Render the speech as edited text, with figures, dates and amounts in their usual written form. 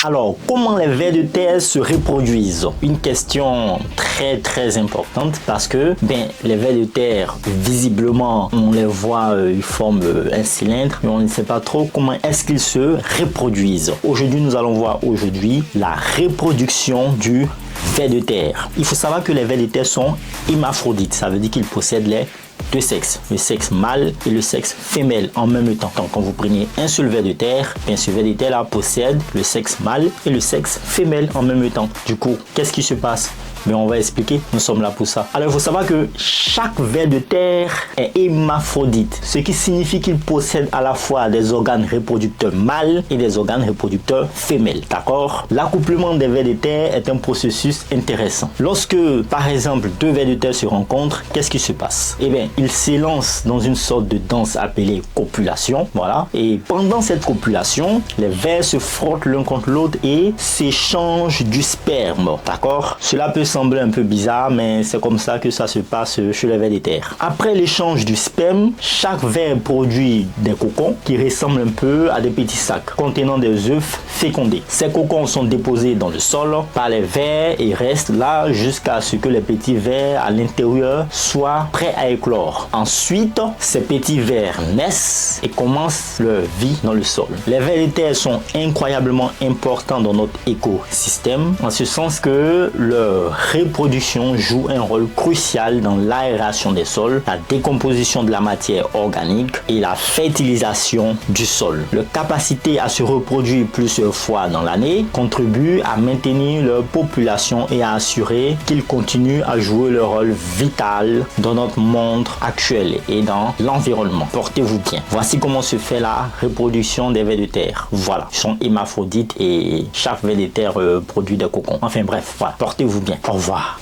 Alors, comment les vers de terre se reproduisent? Une question très importante parce que les vers de terre, visiblement, on les voit, ils forment un cylindre, mais on ne sait pas trop comment est-ce qu'ils se reproduisent. Aujourd'hui, nous allons voir la reproduction du vers de terre. Il faut savoir que les vers de terre sont hermaphrodites, ça veut dire qu'ils possèdent les deux sexes, le sexe mâle et le sexe femelle en même temps. Donc quand vous prenez un seul ver de terre, ce ver de terre là possède le sexe mâle et le sexe femelle en même temps. Du coup, qu'est-ce qui se passe? On va expliquer, nous sommes là pour ça. Alors il faut savoir que chaque ver de terre est hermaphrodite, ce qui signifie qu'il possède à la fois des organes reproducteurs mâles et des organes reproducteurs femelles. D'accord? L'accouplement des vers de terre est un processus intéressant. Lorsque par exemple deux vers de terre se rencontrent, qu'est-ce qui se passe? Ils s'élancent dans une sorte de danse appelée copulation. Voilà. Et pendant cette copulation, les vers se frottent l'un contre l'autre et s'échangent du sperme. D'accord? Cela peut sembler un peu bizarre, mais c'est comme ça que ça se passe chez les vers de terre. Après l'échange du sperme, chaque ver produit des cocons qui ressemblent un peu à des petits sacs contenant des œufs fécondés. Ces cocons sont déposés dans le sol par les vers et restent là jusqu'à ce que les petits vers à l'intérieur soient prêts à éclore. Ensuite, ces petits vers naissent et commencent leur vie dans le sol. Les vers de terre sont incroyablement importants dans notre écosystème, en ce sens que leur reproduction joue un rôle crucial dans l'aération des sols, la décomposition de la matière organique et la fertilisation du sol. Leur capacité à se reproduire plusieurs fois dans l'année contribue à maintenir leur population et à assurer qu'ils continuent à jouer leur rôle vital dans notre monde actuel et dans l'environnement. Portez-vous bien. Voici comment se fait la reproduction des vers de terre. Voilà, ils sont hermaphrodites et chaque ver de terre produit des cocons. Enfin bref, voilà. Portez-vous bien. Au revoir.